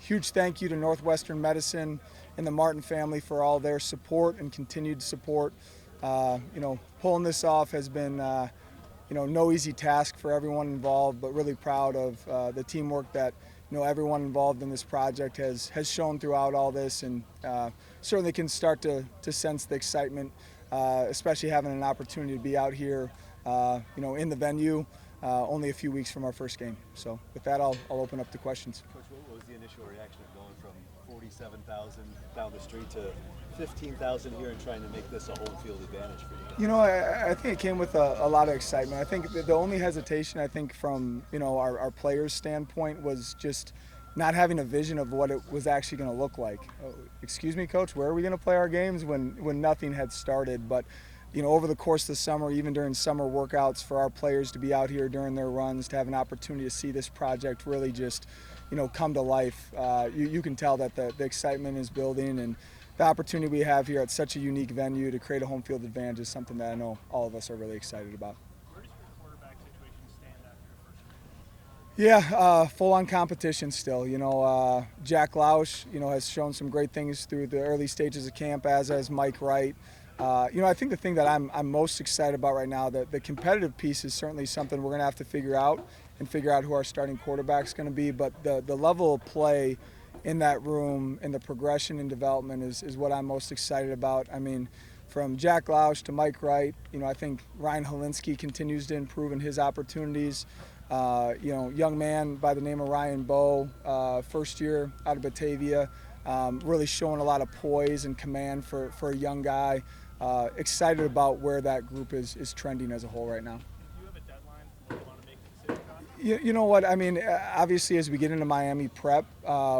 huge thank you to Northwestern Medicine and the Martin family for all their support and continued support. Pulling this off has been no easy task for everyone involved, but really proud of the teamwork that everyone involved in this project has shown throughout all this, and certainly can start to sense the excitement, especially having an opportunity to be out here in the venue only a few weeks from our first game. So with that, I'll open up to questions. Coach, what was the initial reaction of going from 47,000 down the street to 15,000 here and trying to make this a home field advantage for you guys? I think it came with a lot of excitement. I think the only hesitation, I think, from our players' standpoint was just not having a vision of what it was actually going to look like. Excuse me, Coach, where are we going to play our games when nothing had started? But over the course of the summer, even during summer workouts, for our players to be out here during their runs, to have an opportunity to see this project really just come to life, you can tell that the excitement is building, and the opportunity we have here at such a unique venue to create a home field advantage is something that I know all of us are really excited about. Where does your quarterback situation stand after your first year? Yeah, full-on competition still. Jack Lausch, has shown some great things through the early stages of camp, as has Mike Wright. I think the thing that I'm most excited about right now, the competitive piece is certainly something we're going to have to figure out who our starting quarterback's going to be. But the level of play in that room and the progression and development is what I'm most excited about. I mean, from Jack Lausch to Mike Wright, I think Ryan Helinski continues to improve in his opportunities. Young man by the name of Ryan Bowe, first year out of Batavia, really showing a lot of poise and command for a young guy. Excited about where that group is trending as a whole right now. Do you have a deadline for when you want to make the decision on? You know what, I mean, obviously as we get into Miami prep,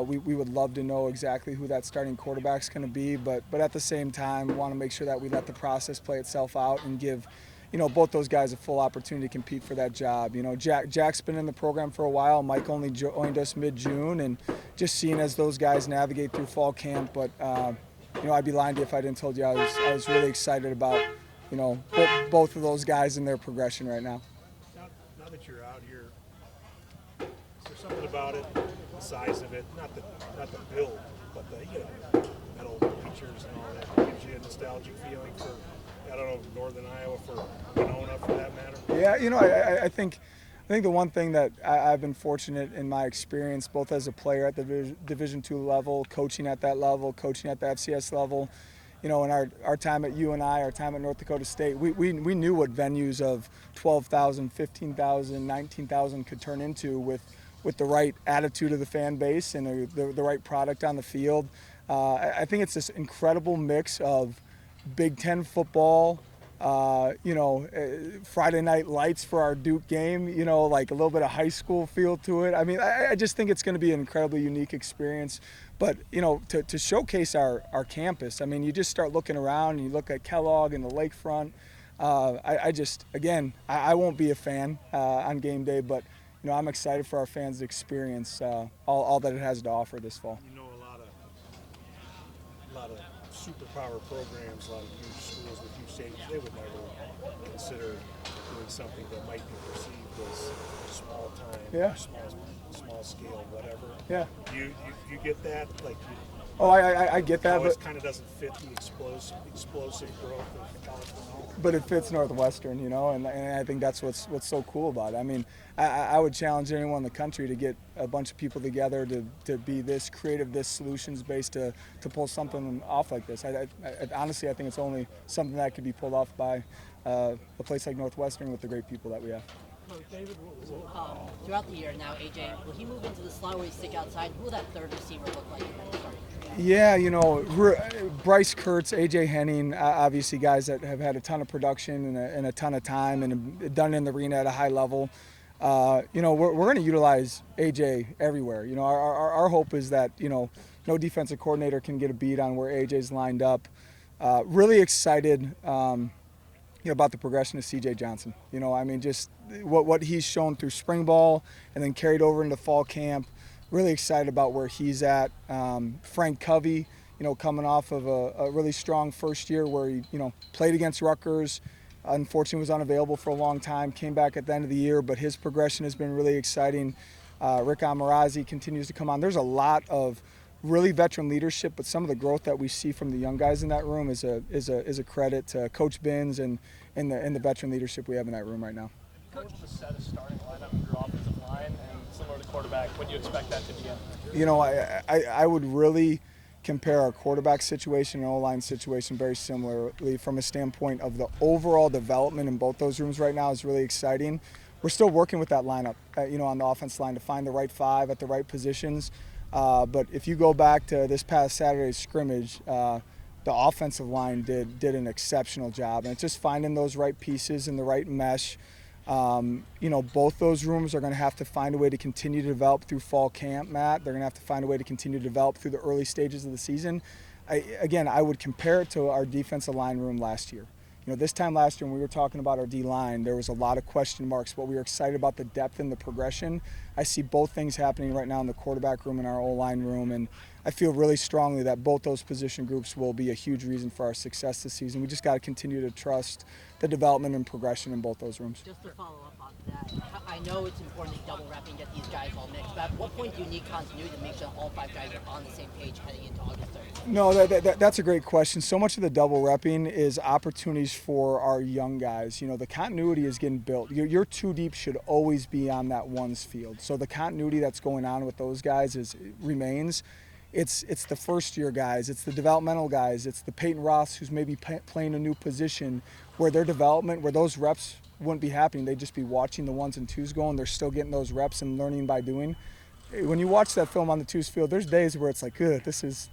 we would love to know exactly who that starting quarterback's going to be, but at the same time, we want to make sure that we let the process play itself out and give both those guys a full opportunity to compete for that job. Jack's been in the program for a while. Mike only joined us mid-June, and just seeing as those guys navigate through fall camp. But I'd be lying to you if I didn't told you I was really excited about both of those guys and their progression right now. Now that you're out here, is there something about it, the size of it, not the build, but the metal features and all that gives you a nostalgic feeling for, I don't know, Northern Iowa, for Winona for that matter? Yeah, I think the one thing that I've been fortunate in my experience, both as a player at the Division II level, coaching at that level, coaching at the FCS level, in our time at UNI, our time at North Dakota State, we knew what venues of 12,000, 15,000, 19,000 could turn into with the right attitude of the fan base and the right product on the field. I think it's this incredible mix of Big Ten football, Friday night lights for our Duke game, like a little bit of high school feel to it. I mean, I just think it's going to be an incredibly unique experience. But, to showcase our campus, I mean, you just start looking around and you look at Kellogg and the lakefront. I won't be a fan on game day, but, I'm excited for our fans to experience all that it has to offer this fall. A lot of superpower programs, a lot of huge schools with huge stadiums, they would never consider doing something that might be perceived as small time, small scale, whatever. Yeah. You get that? I get that, but but it kind of doesn't fit the explosive growth of college football. But it fits Northwestern, and I think that's what's so cool about it. I mean, I would challenge anyone in the country to get a bunch of people together to be this creative, this solutions-based, to pull something off like this. Honestly, I think it's only something that could be pulled off by a place like Northwestern with the great people that we have. David, throughout the year now, AJ, will he move into the slot where he stick outside? Who will that third receiver look like in that starting? Yeah, Bryce Kurtz, AJ Henning, obviously guys that have had a ton of production and a ton of time and have done it in the arena at a high level. We're going to utilize AJ everywhere. Our hope is that, no defensive coordinator can get a beat on where AJ's lined up. Really excited about the progression of CJ Johnson. Just what he's shown through spring ball and then carried over into fall camp. Really excited about where he's at. Frank Covey, coming off of a really strong first year where he, played against Rutgers. Unfortunately was unavailable for a long time, came back at the end of the year, but his progression has been really exciting. Rick Amarazzi continues to come on. There's a lot of really veteran leadership, but some of the growth that we see from the young guys in that room is a credit to Coach Binns and the veteran leadership we have in that room right now. Coach, to set a starting lineup for your offensive line and similar to quarterback, what do you expect that to be in? You know, I would really compare our quarterback situation and O-line situation very similarly from a standpoint of the overall development in both those rooms right now is really exciting. We're still working with that lineup, on the offense line to find the right five at the right positions. But if you go back to this past Saturday's scrimmage, the offensive line did an exceptional job. And it's just finding those right pieces and the right mesh. Both those rooms are going to have to find a way to continue to develop through fall camp, Matt. They're going to have to find a way to continue to develop through the early stages of the season. I would compare it to our defensive line room last year. This time last year when we were talking about our D-line, there was a lot of question marks, but we were excited about the depth and the progression. I see both things happening right now in the quarterback room and our O-line room, and I feel really strongly that both those position groups will be a huge reason for our success this season. We just got to continue to trust the development and progression in both those rooms. Just to follow up on that, I know it's important to double rep and get these guys all mixed, but at what point do you need continuity to make sure all five guys are on the same page heading into August 3rd? No, that's a great question. So much of the double repping is opportunities for our young guys. The continuity is getting built. Your two deep should always be on that ones field. So the continuity that's going on with those guys remains. It's the first year guys, it's the developmental guys, it's the Peyton Roths who's maybe playing a new position where their development, where those reps wouldn't be happening. They'd just be watching the ones and twos go, and they're still getting those reps and learning by doing. When you watch that film on the twos field, there's days where it's like, good, this is,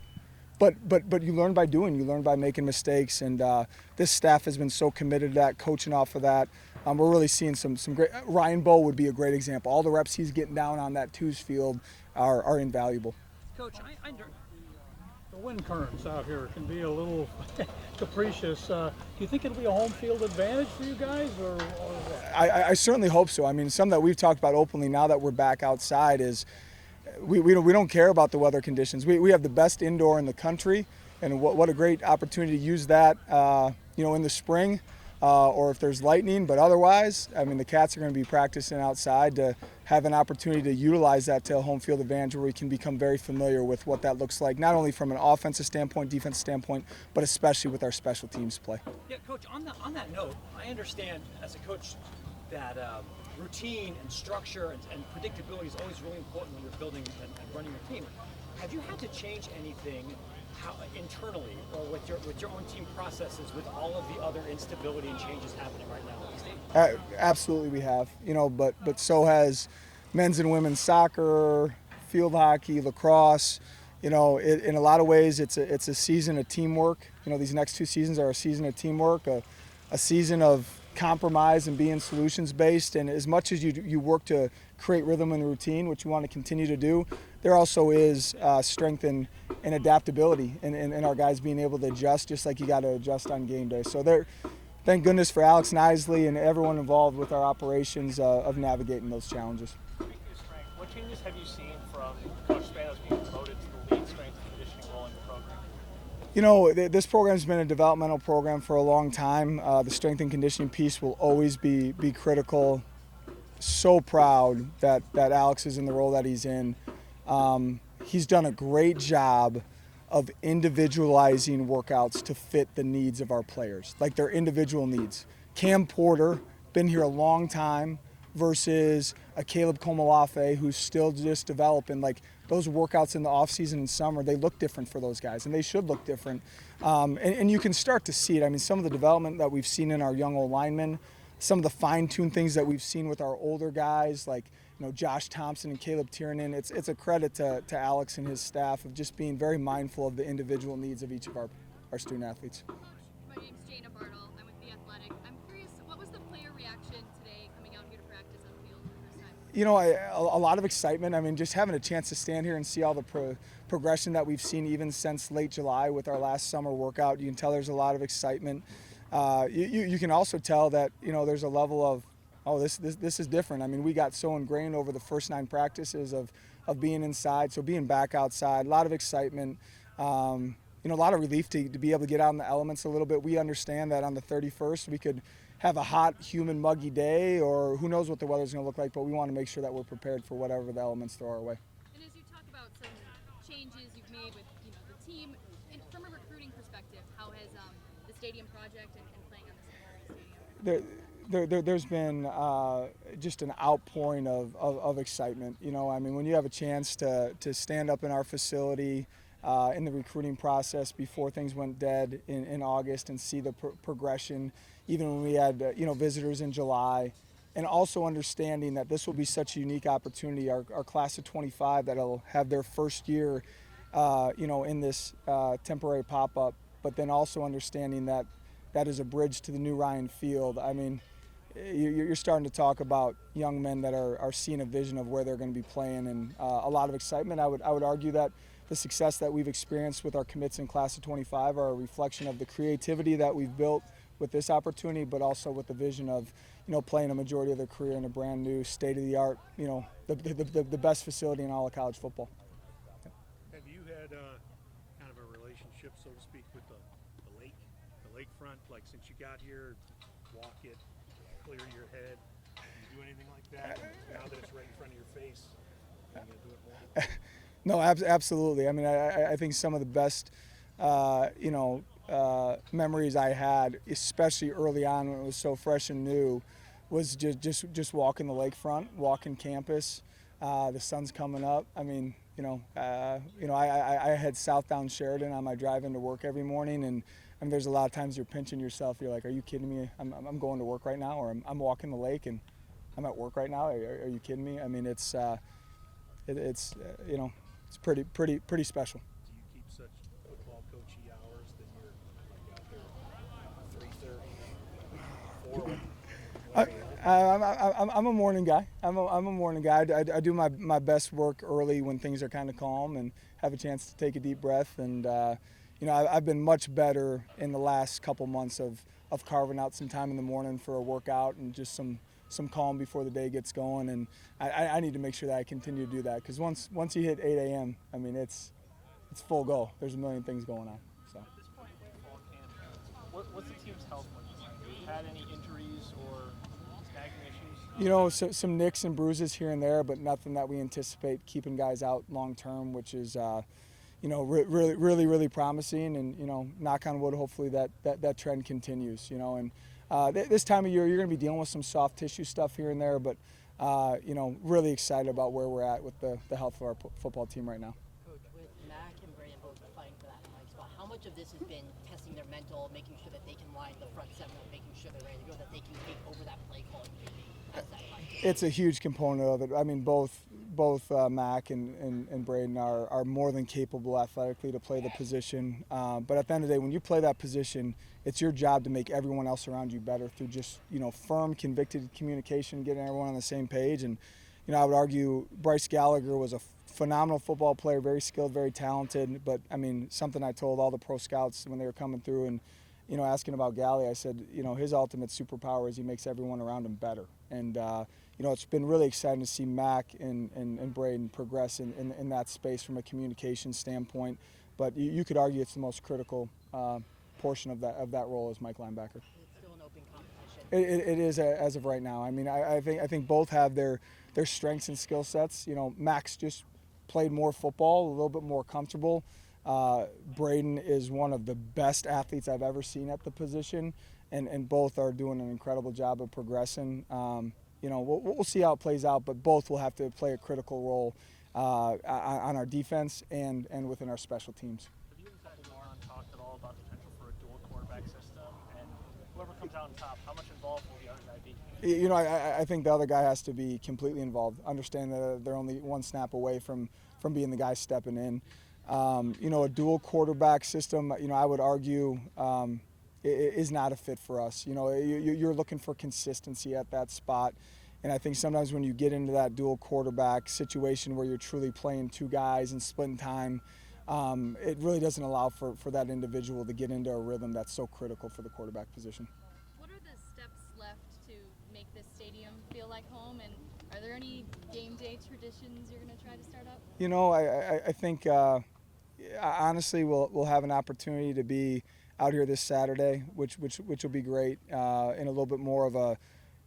but you learn by doing, you learn by making mistakes, and this staff has been so committed to that, coaching off of that. We're really seeing some great, Ryan Bowe would be a great example. All the reps he's getting down on that twos field are invaluable. Coach, The wind currents out here can be a little capricious. Do you think it'll be a home field advantage for you guys, or what? I certainly hope so. I mean, something that we've talked about openly now that we're back outside is we don't care about the weather conditions. We have the best indoor in the country, and what a great opportunity to use that, in the spring. Or if there's lightning, but otherwise, I mean, the Cats are going to be practicing outside to have an opportunity to utilize that to a home field advantage where we can become very familiar with what that looks like, not only from an offensive standpoint, defensive standpoint, but especially with our special teams play. Yeah, Coach, on that note, I understand as a coach that routine and structure and predictability is always really important when you're building and running your team. Have you had to change anything internally or with your own team processes with all of the other instability and changes happening right now? Absolutely we have, but so has men's and women's soccer, field hockey, lacrosse. In a lot of ways it's a season of teamwork. These next two seasons are a season of teamwork, a season of compromise and being solutions based, and as much as you work to create rhythm and routine, which you want to continue to do, there also is strength and adaptability in our guys being able to adjust just like you got to adjust on game day. So thank goodness for Alex Nisley and everyone involved with our operations of navigating those challenges. What changes have you seen from Coach Spanos being promoted to the lead strength and conditioning role in the program? This program's been a developmental program for a long time. The strength and conditioning piece will always be critical. So proud that Alex is in the role that he's in. He's done a great job of individualizing workouts to fit the needs of our players, like their individual needs. Cam Porter, been here a long time, versus a Caleb Komalafe who's still just developing. Like those workouts in the offseason and summer, they look different for those guys, and they should look different. And you can start to see it. I mean, some of the development that we've seen in our young O-linemen, some of the fine-tuned things that we've seen with our older guys, like Josh Thompson and Caleb Tiernan, it's a credit to Alex and his staff of just being very mindful of the individual needs of each of our student athletes. My name's Jana Bartle. I'm with The Athletic. I'm curious, what was the player reaction today coming out here to practice on the field for the first time? A lot of excitement. I mean, just having a chance to stand here and see all the progression that we've seen even since late July with our last summer workout, you can tell there's a lot of excitement. You can also tell that, there's a level of, this is different. I mean, we got so ingrained over the first 9 practices of being inside, so being back outside, a lot of excitement, a lot of relief to be able to get out in the elements a little bit. We understand that on the 31st we could have a hot, humid, muggy day, or who knows what the weather's going to look like, but we want to make sure that we're prepared for whatever the elements throw our way. And as you talk about some changes you've made with the team, from a recruiting perspective, how has the stadium project and playing on this stadium? There's been just an outpouring of excitement. I mean, when you have a chance to stand up in our facility in the recruiting process before things went dead in August and see the progression, even when we had visitors in July, and also understanding that this will be such a unique opportunity, our class of 25 that'll have their first year in this temporary pop-up, but then also understanding that is a bridge to the new Ryan Field. I mean, you're starting to talk about young men that are seeing a vision of where they're going to be playing, and a lot of excitement. I would argue that the success that we've experienced with our commits in class of 25 are a reflection of the creativity that we've built with this opportunity, but also with the vision of playing a majority of their career in a brand new state-of-the-art, the best facility in all of college football. Have you had kind of a relationship, so to speak, with the lakefront? Like, since you got here, walk it, clear your head. Do you do anything like that? Now that it's right in front of your face, are you going to do it more? No, absolutely. I mean, I think some of the best, memories I had, especially early on when it was so fresh and new, was just walking the lakefront, walking campus. The sun's coming up. I mean, I head south down Sheridan on my drive into work every morning, and I mean, there's a lot of times you're pinching yourself. You're like, are you kidding me? I'm going to work right now, or I'm walking the lake and I'm at work right now. Are you kidding me? I mean, it's pretty special. Do you keep such football coachy hours that you're like out there 3:30, 4? I'm a morning guy. I'm a morning guy. I do my best work early when things are kind of calm and have a chance to take a deep breath. And I've been much better in the last couple months of carving out some time in the morning for a workout and just some calm before the day gets going. And I need to make sure that I continue to do that, because once you hit 8 a.m., I mean, it's full go. There's a million things going on. So. At this point in fall camp, what's the team's health looking like? Have you had any injuries or snagging issues? Some nicks and bruises here and there, but nothing that we anticipate keeping guys out long term, which is really promising. And knock on wood, hopefully that trend continues. And this time of year you're going to be dealing with some soft tissue stuff here and there, but really excited about where we're at with the health of our football team right now. Coach, with Mac and Braun both fighting for that Mike spot, how much of this has been testing their mental, making sure that they can line the front seven up, making sure they're ready to go, that they can take over that play calling duty as that fight? It's a huge component of it. I mean, both Mac and Braun are more than capable athletically to play the position. But at the end of the day, when you play that position, it's your job to make everyone else around you better through just firm, convicted communication, getting everyone on the same page. And I would argue Bryce Gallagher was a phenomenal football player, very skilled, very talented. But I mean, something I told all the pro scouts when they were coming through and asking about Gally, I said, his ultimate superpower is he makes everyone around him better. And it's been really exciting to see Mac and Braun progress in that space from a communication standpoint. But you could argue it's the most critical portion of that role as Mike linebacker. It's still an open competition. It is as of right now. I mean, I think both have their strengths and skill sets. Mac's just played more football, a little bit more comfortable. Braun is one of the best athletes I've ever seen at the position, and both are doing an incredible job of progressing. We'll see how it plays out, but both will have to play a critical role on our defense and within our special teams. Have you and Zach talked at all about the potential for a dual quarterback system, and whoever comes out on top, how much involved will the other guy be? I think the other guy has to be completely involved. Understand that they're only one snap away from being the guy stepping in. A dual quarterback system, I would argue is not a fit for us. You're looking for consistency at that spot. And I think sometimes when you get into that dual quarterback situation where you're truly playing two guys and splitting time, it really doesn't allow for that individual to get into a rhythm that's so critical for the quarterback position. What are the steps left to make this stadium feel like home, and are there any game day traditions you're going to try to start up? I think honestly we'll have an opportunity to be out here this Saturday, which will be great, and a little bit more of a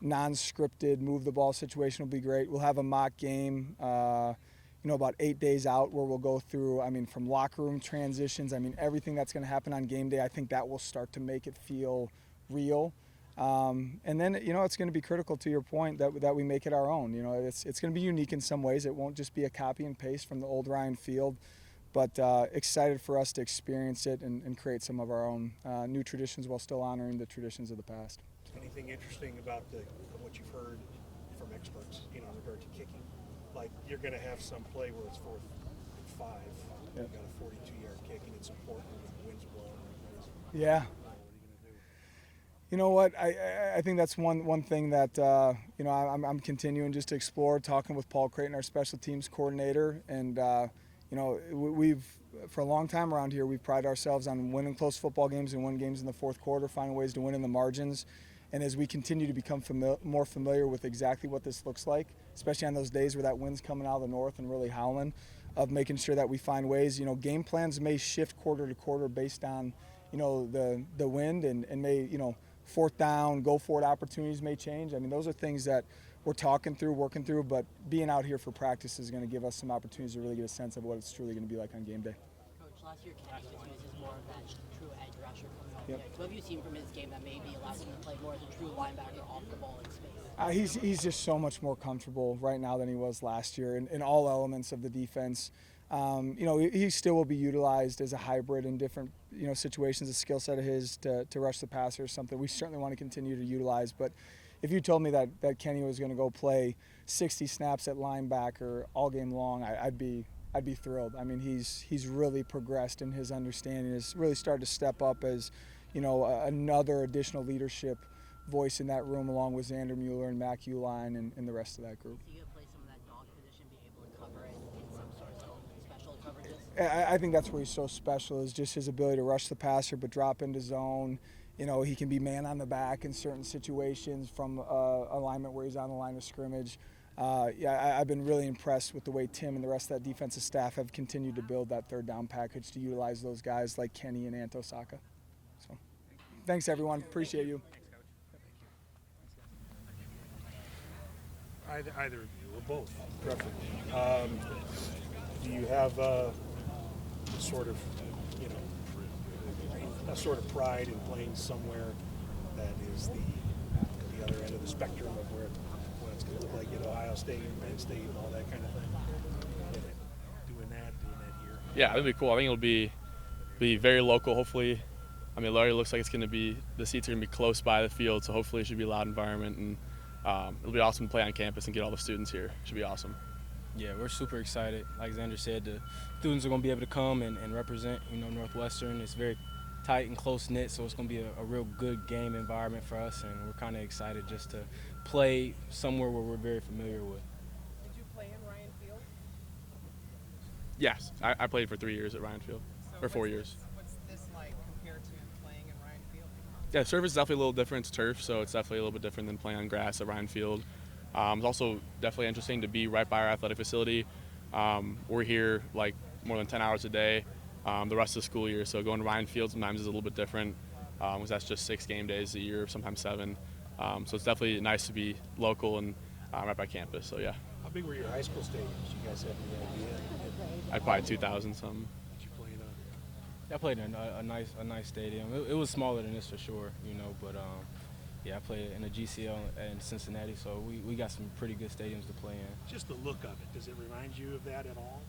non-scripted move the ball situation will be great. We'll have a mock game, about 8 days out where we'll go through, from locker room transitions, everything that's going to happen on game day. I think that will start to make it feel real. And then, it's going to be critical to your point that we make it our own. It's going to be unique in some ways. It won't just be a copy and paste from the old Ryan Field, but excited for us to experience it and create some of our own new traditions while still honoring the traditions of the past. Anything interesting about what you've heard from experts, in regard to kicking? Like, you're going to have some play where it's 4th and 5. You've got a 42-yard kick, and it's important when the wind's blowing. Yeah. You know what? I think that's one thing that I'm continuing just to explore, talking with Paul Creighton, our special teams coordinator, and we've for a long time around here we've prided ourselves on winning close football games and winning games in the fourth quarter, finding ways to win in the margins. And as we continue to become more familiar with exactly what this looks like, especially on those days where that wind's coming out of the north and really howling, of making sure that we find ways. Game plans may shift quarter to quarter based on the wind and may fourth down, go for it opportunities may change. Those are things that we're talking through, working through, but being out here for practice is going to give us some opportunities to really get a sense of what it's truly going to be like on game day. Coach, last year Kenny uses more of that true edge rusher coming off Yep. the edge. What have you seen from his game that maybe allows him to play more as a true linebacker off the ball in space? He's just so much more comfortable right now than he was last year in all elements of the defense. He still will be utilized as a hybrid in different situations. A skill set of his to rush the passer is something we certainly want to continue to utilize. But if you told me that Kenny was going to go play 60 snaps at linebacker all game long, I'd be thrilled. He's really progressed in his understanding. Has really started to step up as another additional leadership voice in that room, along with Xander Mueller and Mac Uline and the rest of that group. Is he going to play some of that dog position, be able to cover it in some sort of zone special coverages? I think that's where he's so special, is just his ability to rush the passer but drop into zone. He can be man on the back in certain situations from alignment where he's on the line of scrimmage. I've been really impressed with the way Tim and the rest of that defensive staff have continued to build that third down package to utilize those guys like Kenny and Anto Saka. So, thanks everyone. Appreciate you. Either of you, or both, preferably. Do you have a sort of pride in playing somewhere that is the other end of the spectrum of what it's going to look like at Ohio State, Penn State, and all that kind of thing? Doing that here. Yeah, it'll be cool. I think it'll be very local. Hopefully, it already looks like it's going to be, the seats are going to be close by the field, so hopefully it should be a loud environment, and it'll be awesome to play on campus and get all the students here. It should be awesome. Yeah, we're super excited. Like Xander said, the students are going to be able to come and represent, Northwestern. It's very tight and close-knit, so it's going to be a real good game environment for us, and we're kind of excited just to play somewhere where we're very familiar with. Did you play in Ryan Field? Yes, I played for 3 years at Ryan Field, or 4 years. What's this like compared to playing in Ryan Field? Yeah, surface is definitely a little different. It's turf, so it's definitely a little bit different than playing on grass at Ryan Field. It's also definitely interesting to be right by our athletic facility. We're here like more than 10 hours a day the rest of the school year, so going to Ryan Field sometimes is a little bit different because that's just 6 game days a year, sometimes 7. So it's definitely nice to be local and right by campus, so yeah. How big were your high school stadiums? You guys have any idea? I probably 2,000 something. Did you play in I played in a nice stadium. It was smaller than this for sure, but I played in a GCL in Cincinnati, so we got some pretty good stadiums to play in. just the look of it? Does it remind you of that at all?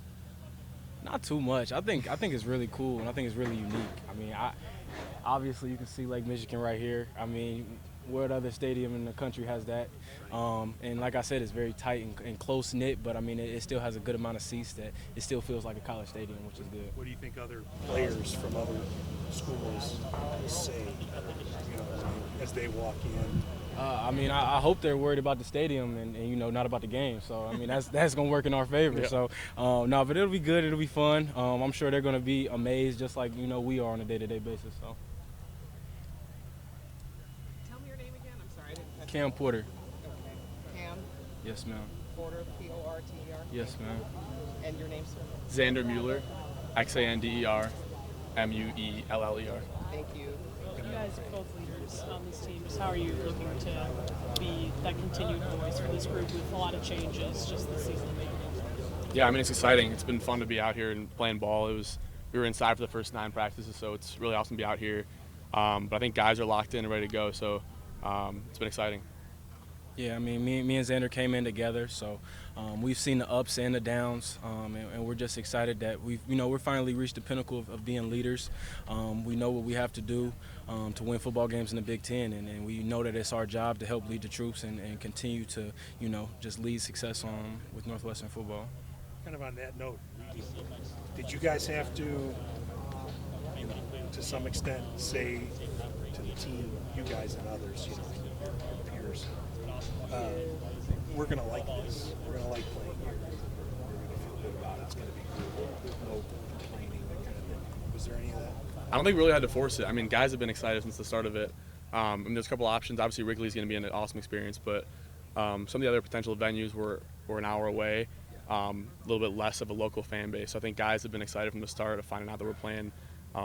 Not too much. I think it's really cool, and I think it's really unique. Obviously you can see Lake Michigan right here. What other stadium in the country has that? And like I said, it's very tight and close-knit, but it still has a good amount of seats that it still feels like a college stadium, which is good. What do you think other players from other schools say, as they walk in? I hope they're worried about the stadium and not about the game. So that's gonna work in our favor. Yeah. So but it'll be good. It'll be fun. I'm sure they're gonna be amazed, just like we are on a day-to-day basis. So. Tell me your name again. I'm sorry, I didn't catch Cam Porter. Okay. Cam Yes, ma'am. Porter, Porter. Yes, ma'am. And your name, sir? Xander Mueller, Xander Mueller. Thank Thank you. You guys are both leaders on this team. Just how are you looking to be that continued voice for this group with a lot of changes just this season? Yeah, I mean, it's exciting. It's been fun to be out here and playing ball. We were inside for the first 9 practices, so it's really awesome to be out here. But I think guys are locked in and ready to go, so it's been exciting. Yeah, I mean, me and Xander came in together, so we've seen the ups and the downs, and we're just excited that we're finally reached the pinnacle of being leaders. We know what we have to do to win football games in the Big Ten, and we know that it's our job to help lead the troops and continue to, just lead success with Northwestern football. Kind of on that note, did you guys have to some extent, say to the team, you guys and others, your peers, we're going to like this. We're going to like playing here. We're going to feel good about it. It's going to be good. There's no complaining, that kind of thing. Was there any of that? I don't think we really had to force it. I mean, guys have been excited since the start of it. There's a couple options. Obviously, Wrigley's going to be an awesome experience, but some of the other potential venues were an hour away. A little bit less of a local fan base. So I think guys have been excited from the start of finding out that we're playing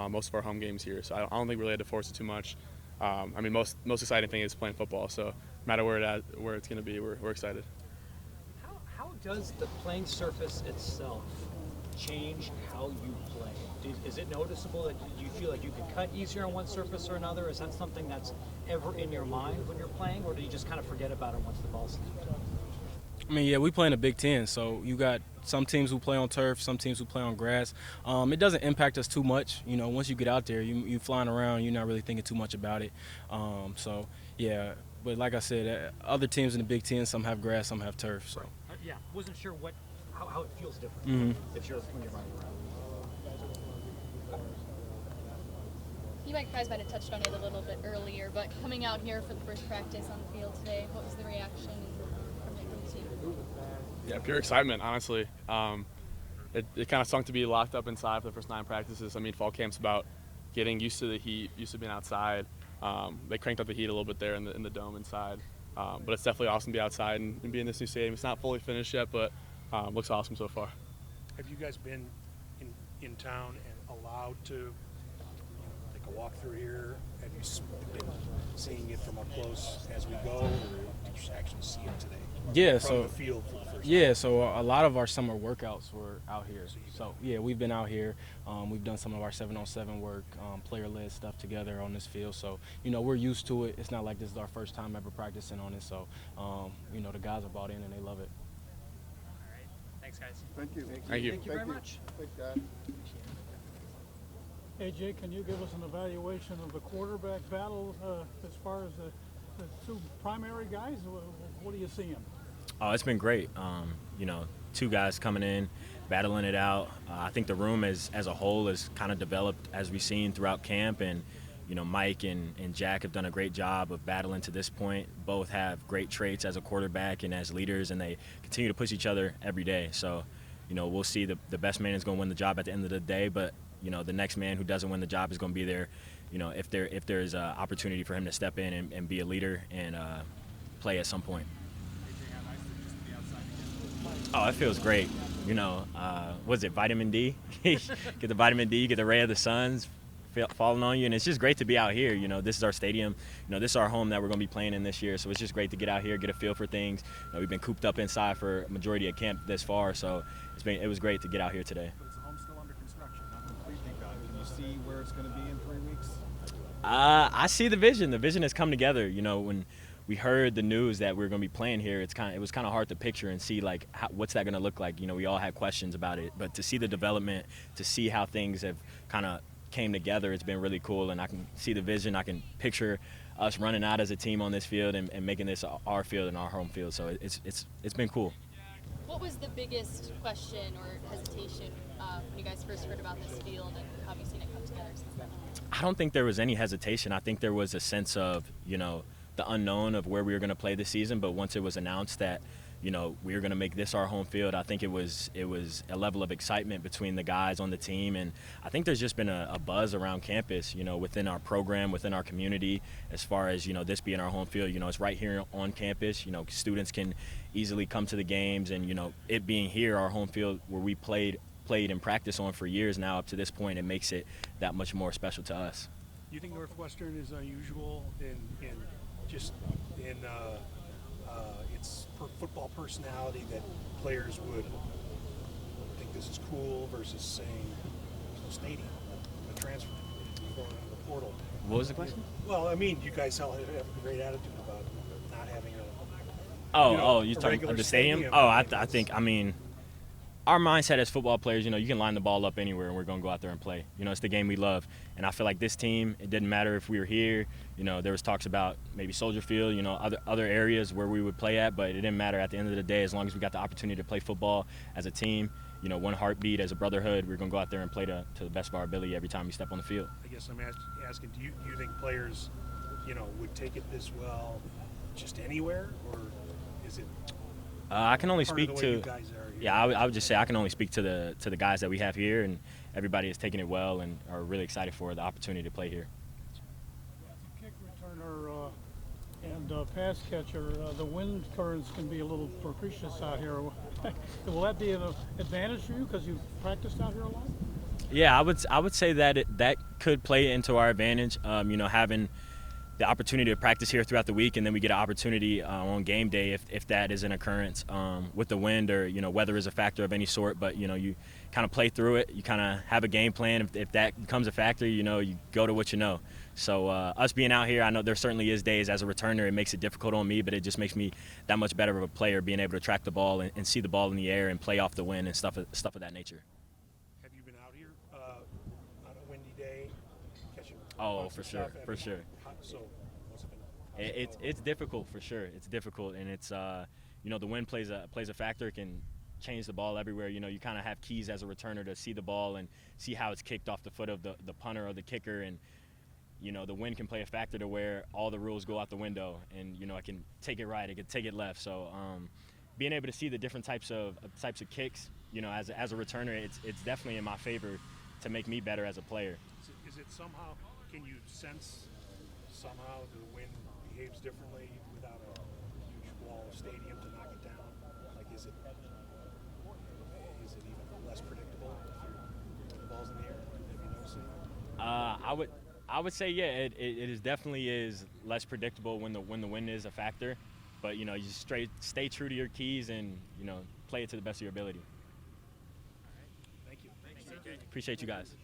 most of our home games here. So I don't think we really had to force it too much. I mean, most exciting thing is playing football. So no matter where it's going to be, we're excited. How does the playing surface itself change how you play? Is it noticeable that you feel like you can cut easier on one surface or another? Is that something that's ever in your mind when you're playing, or do you just kind of forget about it once the ball's snapped? I mean, yeah, we play in the Big Ten, so you got some teams who play on turf, some teams who play on grass. It doesn't impact us too much. Once you get out there, you flying around, you're not really thinking too much about it. So, yeah, but like I said, other teams in the Big Ten, some have grass, some have turf. So. Yeah, wasn't sure how it feels different when you're running around. You guys might have touched on it a little bit earlier, but coming out here for the first practice on the field today, what was the reaction from the team? Yeah, pure excitement, honestly. It kind of stunk to be locked up inside for the first 9 practices. I mean, fall camp's about getting used to the heat, used to being outside. They cranked up the heat a little bit there in the dome inside. But it's definitely awesome to be outside and be in this new stadium. It's not fully finished yet, but looks awesome so far. Have you guys been in town and allowed to take a walk through here? Have you been seeing it from up close as we go, or did you actually see it today? Yeah, from the field for the first time? Yeah, so a lot of our summer workouts were out here. So yeah, we've been out here. We've done some of our 7-on-7 work, player-led stuff together on this field. So we're used to it. It's not like this is our first time ever practicing on it. So the guys are bought in and they love it. All right, thanks guys. Thank you. Thank you. Thank you very much. Thanks, guys. AJ, can you give us an evaluation of the quarterback battle as far as the 2 primary guys? What are you seeing? Oh, it's been great. 2 guys coming in, battling it out. I think the room as a whole has kind of developed as we've seen throughout camp, and Mike and Jack have done a great job of battling to this point. Both have great traits as a quarterback and as leaders, and they continue to push each other every day. So, we'll see the best man is going to win the job at the end of the day, but the next man who doesn't win the job is going to be there. If there's an opportunity for him to step in and be a leader and play at some point. Oh, it feels great. Was it vitamin D? Get the vitamin D, get the ray of the suns falling on you, and it's just great to be out here. This is our stadium. This is our home that we're going to be playing in this year, so it's just great to get out here, get a feel for things. We've been cooped up inside for a majority of camp this far, so it was great to get out here today. But it's a home still under construction, not completely done. Can you see where it's going to be in 3 weeks? I see the vision. The vision has come together. When we heard the news that we were going to be playing here, it was kind of hard to picture and see what's that going to look like. We all had questions about it, but to see the development, to see how things have kind of came together, it's been really cool. And I can see the vision. I can picture us running out as a team on this field and making this our field and our home field. So it's been cool. What was the biggest question or hesitation when you guys first heard about this field, and how have you seen it come together since then? I don't think there was any hesitation. I think there was a sense of, the unknown of where we were going to play this season. But once it was announced that, we were going to make this our home field, I think it was a level of excitement between the guys on the team. And I think there's just been a buzz around campus, within our program, within our community, as far as, this being our home field. It's right here on campus. Students can easily come to the games, and, it being here, our home field, where we played and practiced on for years now up to this point, it makes it that much more special to us. you think Northwestern is unusual in its football personality that players would think this is cool versus saying stadium, the transfer, going into the portal? What was the question? Well, I mean, you guys all have a great attitude about not having you're talking about the stadium? I mean, our mindset as football players, you can line the ball up anywhere and we're going to go out there and play. It's the game we love. And I feel like this team, it didn't matter if we were here. There was talks about maybe Soldier Field, other areas where we would play at, but it didn't matter at the end of the day as long as we got the opportunity to play football as a team, one heartbeat as a brotherhood. We're going to go out there and play to the best of our ability every time we step on the field. I guess I'm asking, do you think players, would take it this well just anywhere, or is it I can only speak to. You guys are here? Yeah, I would just say I can only speak to the guys that we have here, and everybody is taking it well and are really excited for the opportunity to play here. Kick returner and pass catcher, the wind currents can be a little propitious out here. Will that be an advantage for you because you've practiced out here a lot? Yeah, I would say that that could play into our advantage. Having the opportunity to practice here throughout the week, and then we get an opportunity on game day if that is an occurrence with the wind or weather is a factor of any sort. But you kind of play through it. You kind of have a game plan. If that becomes a factor, you go to what you know. So us being out here, I know there certainly is days as a returner it makes it difficult on me, but it just makes me that much better of a player, being able to track the ball and see the ball in the air and play off the wind and stuff of that nature. Have you been out here on a windy day catching? Oh, for sure. So what's it been? It's difficult for sure. It's difficult, and it's the wind plays a factor. It can change the ball everywhere. You kind of have keys as a returner to see the ball and see how it's kicked off the foot of the punter or the kicker, and the wind can play a factor to where all the rules go out the window, and I can take it right, I can take it left. So being able to see the different types of kicks, as a returner, it's definitely in my favor to make me better as a player. Is it somehow? Can you sense somehow the wind behaves differently without a huge wall of stadium to knock it down? Like, is it even less predictable if the ball's in the air? Have you noticed it? I would say it is definitely is less predictable when the wind is a factor, but you just stay true to your keys and play it to the best of your ability. Thank you. Appreciate you guys.